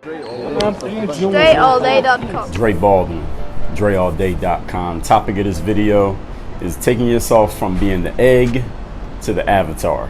DreAllDay.com. Dre Baldwin, DreAllDay.com. Topic of this video is taking yourself from being the egg to the avatar.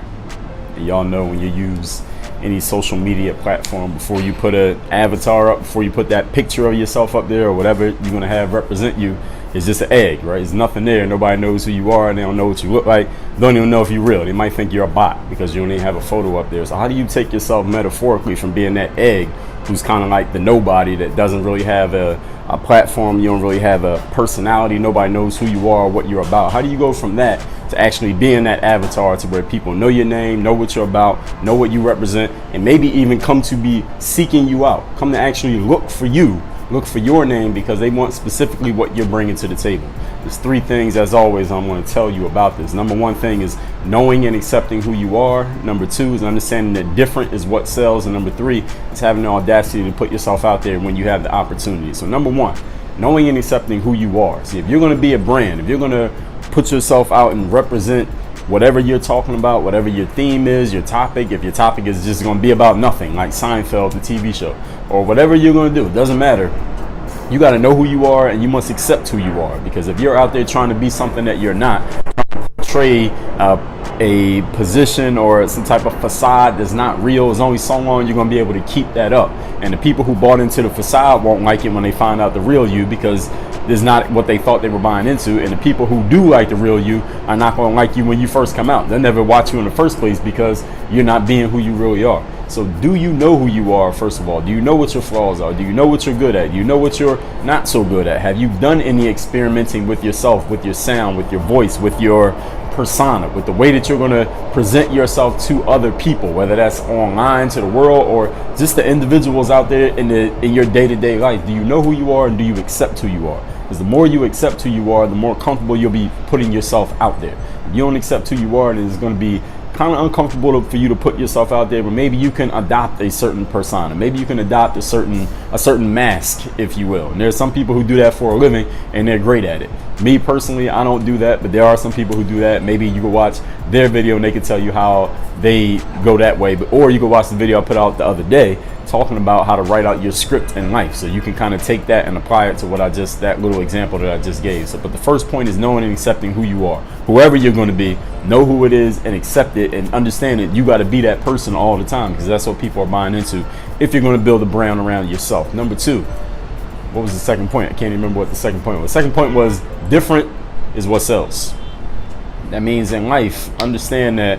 And y'all know when you use any social media platform, before you put an avatar up, before you put that picture of yourself up there or whatever you're gonna have represent you, it's just an egg, right? There's nothing there. Nobody knows who you are. They don't know what you look like. Don't even know if you're real. They might think you're a bot because you don't even have a photo up there. So how do you take yourself metaphorically from being that egg who's kind of like the nobody that doesn't really have a platform, you don't really have a personality, nobody knows who you are or what you're about? How do you go from that to actually being that avatar to where people know your name, know what you're about, know what you represent, and maybe even come to be seeking you out, come to actually look for you, look for your name because they want specifically what you're bringing to the table? There's three things, as always, I'm going to tell you about this. Number one thing is knowing and accepting who you are. Number two is understanding that different is what sells. And number three is having the audacity to put yourself out there when you have the opportunity. So number one, knowing and accepting who you are. See, if you're going to be a brand, if you're going to put yourself out and represent whatever you're talking about, whatever your theme is, your topic, if your topic is just going to be about nothing, like Seinfeld, the TV show, or whatever you're going to do, it doesn't matter. You got to know who you are and you must accept who you are, because if you're out there trying to be something that you're not, portray a position or some type of facade that's not real, it's only so long you're going to be able to keep that up. And the people who bought into the facade won't like it when they find out the real you, because there's not what they thought they were buying into. And the people who do like the real you are not going to like you when you first come out. They'll never watch you in the first place because you're not being who you really are. So do you know who you are, first of all? Do you know what your flaws are? Do you know what you're good at? Do you know what you're not so good at? Have you done any experimenting with yourself, with your sound, with your voice, with your persona, with the way that you're going to present yourself to other people, whether that's online to the world or just the individuals out there in your day-to-day life? Do you know who you are and do you accept who you are? Because the more you accept who you are, the more comfortable you'll be putting yourself out there. If you don't accept who you are, then it's going to be kind of uncomfortable for you to put yourself out there. But maybe you can adopt a certain persona. Maybe you can adopt a certain mask, if you will. And there's some people who do that for a living and they're great at it. Me personally, I don't do that, but there are some people who do that. Maybe you can watch their video and they can tell you how they go that way. Or you can watch the video I put out the other day talking about how to write out your script in life. So you can kind of take that and apply it to that little example that I just gave. So, but the first point is knowing and accepting who you are. Whoever you're going to be, know who it is and accept it, and understand that you got to be that person all the time, because that's what people are buying into if you're going to build a brand around yourself. Number two, what was the second point? I can't even remember what the second point was. The second point was different is what sells. That means in life, understand that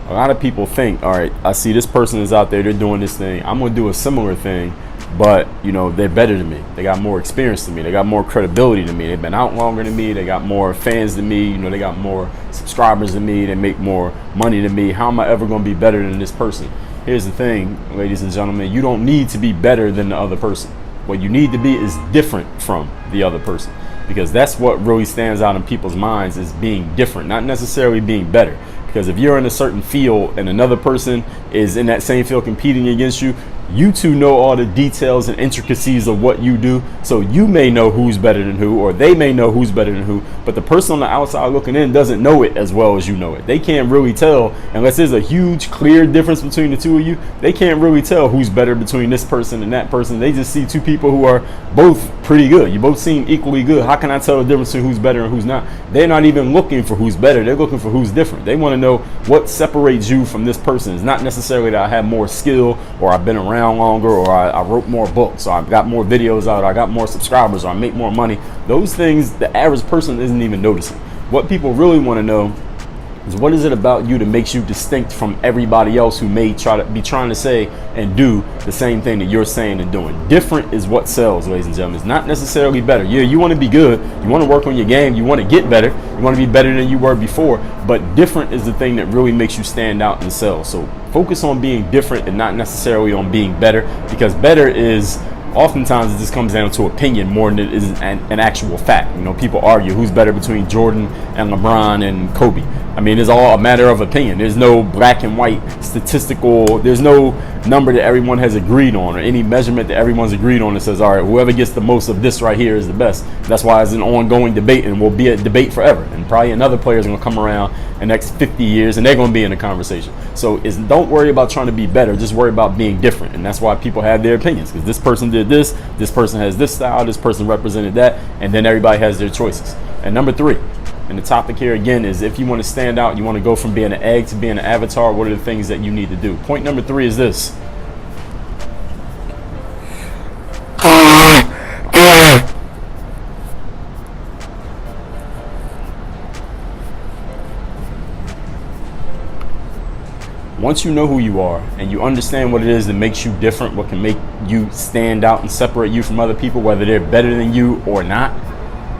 a lot of people think, all right, I see this person is out there, they're doing this thing, I'm going to do a similar thing, but they're better than me. They got more experience than me. They got more credibility than me. They've been out longer than me. They got more fans than me. They got more subscribers than me. They make more money than me. How am I ever going to be better than this person? Here's the thing, ladies and gentlemen, you don't need to be better than the other person. What you need to be is different from the other person, because that's what really stands out in people's minds, is being different, not necessarily being better. Because if you're in a certain field and another person is in that same field competing against you, you two know all the details and intricacies of what you do. So you may know who's better than who, or they may know who's better than who, but the person on the outside looking in doesn't know it as well as you know it. They can't really tell, unless there's a huge clear difference between the two of you. They can't really tell who's better between this person and that person. They just see two people who are both pretty good. You both seem equally good. How can I tell the difference between who's better and who's not? They're not even looking for who's better. They're looking for who's different. They want to know what separates you from this person. It's not necessarily that I have more skill, or I've been around longer, or I wrote more books, or I've got more videos out, or I got more subscribers, or I make more money. Those things the average person isn't even noticing. What people really want to know is, what is it about you that makes you distinct from everybody else who may trying to say and do the same thing that you're saying and doing? Different is what sells, ladies and gentlemen. It's not necessarily better. Yeah, you want to be good, you want to work on your game, you want to get better, you want to be better than you were before, but different is the thing that really makes you stand out and sell. So focus on being different and not necessarily on being better, because better is, oftentimes it just comes down to opinion more than it is an actual fact. People argue who's better between Jordan and LeBron and Kobe. I mean, it's all a matter of opinion. There's no black and white statistical, there's no number that everyone has agreed on or any measurement that everyone's agreed on that says, all right, whoever gets the most of this right here is the best. That's why it's an ongoing debate and will be a debate forever. And probably another player is going to come around in the next 50 years and they're going to be in the conversation. So don't worry about trying to be better. Just worry about being different. And that's why people have their opinions, because this person did this person has this style, this person represented that, and then everybody has their choices. And number 3, and the topic here again is, if you want to stand out, you want to go from being an egg to being an avatar, what are the things that you need to do? Point number 3 is this. Once you know who you are and you understand what it is that makes you different, what can make you stand out and separate you from other people, whether they're better than you or not,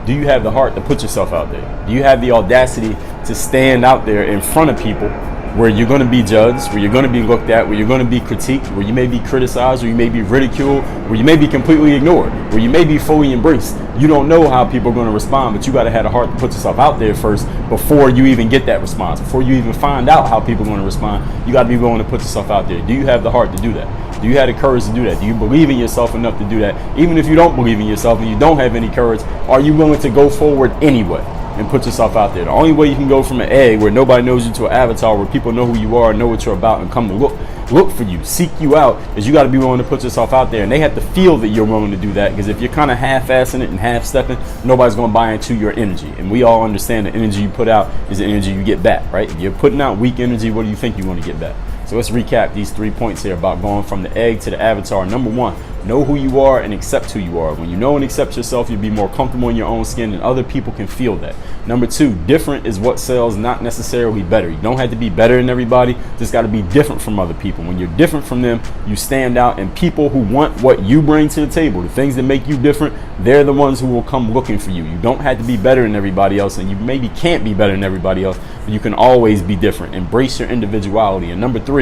do you have the heart to put yourself out there? Do you have the audacity to stand out there in front of people where you're going to be judged, where you're going to be looked at, where you're going to be critiqued, where you may be criticized, where you may be ridiculed, where you may be completely ignored, where you may be fully embraced? You don't know how people are going to respond, but you got to have the heart to put yourself out there first before you even get that response, before you even find out how people are going to respond. You got to be willing to put yourself out there. Do you have the heart to do that? Do you have the courage to do that? Do you believe in yourself enough to do that? Even if you don't believe in yourself and you don't have any courage, are you willing to go forward anyway and put yourself out there? The only way you can go from an egg where nobody knows you to an avatar where people know who you are, know what you're about, and come to look for you, seek you out, is you got to be willing to put yourself out there. And they have to feel that you're willing to do that, because if you're kind of half-assing it and half-stepping, nobody's going to buy into your energy. And we all understand the energy you put out is the energy you get back, right? If you're putting out weak energy, what do you think you want to get back? So let's recap these 3 points here about going from the egg to the avatar. Number 1, know who you are and accept who you are. When you know and accept yourself, you'll be more comfortable in your own skin, and other people can feel that. Number 2, different is what sells, not necessarily better. You don't have to be better than everybody, just got to be different from other people. When you're different from them, you stand out, and people who want what you bring to the table, the things that make you different, they're the ones who will come looking for you. You don't have to be better than everybody else, and you maybe can't be better than everybody else, but you can always be different. Embrace your individuality. And number 3,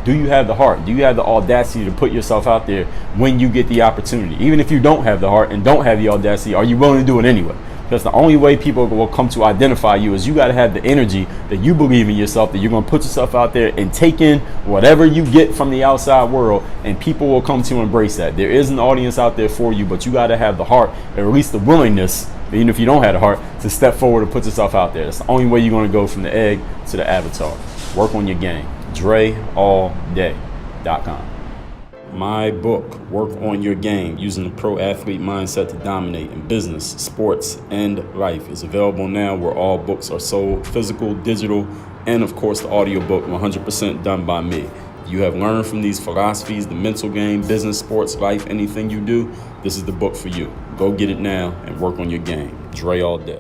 do you have the heart? Do you have the audacity to put yourself out there when you get the opportunity? Even if you don't have the heart and don't have the audacity, are you willing to do it anyway? Because the only way people will come to identify you is you got to have the energy that you believe in yourself, that you're going to put yourself out there and take in whatever you get from the outside world, and people will come to embrace that. There is an audience out there for you, but you got to have the heart, or at least the willingness, even if you don't have the heart, to step forward and put yourself out there. That's the only way you're going to go from the egg to the avatar. Work on your game. DreAllDay.com. My book, Work on Your Game, Using the Pro Athlete Mindset to Dominate in Business, Sports, and Life, is available now where all books are sold, physical, digital, and of course the audiobook, 100% done by me. You have learned from these philosophies, the mental game, business, sports, life, anything you do, this is the book for you. Go get it now and work on your game. Dre all day.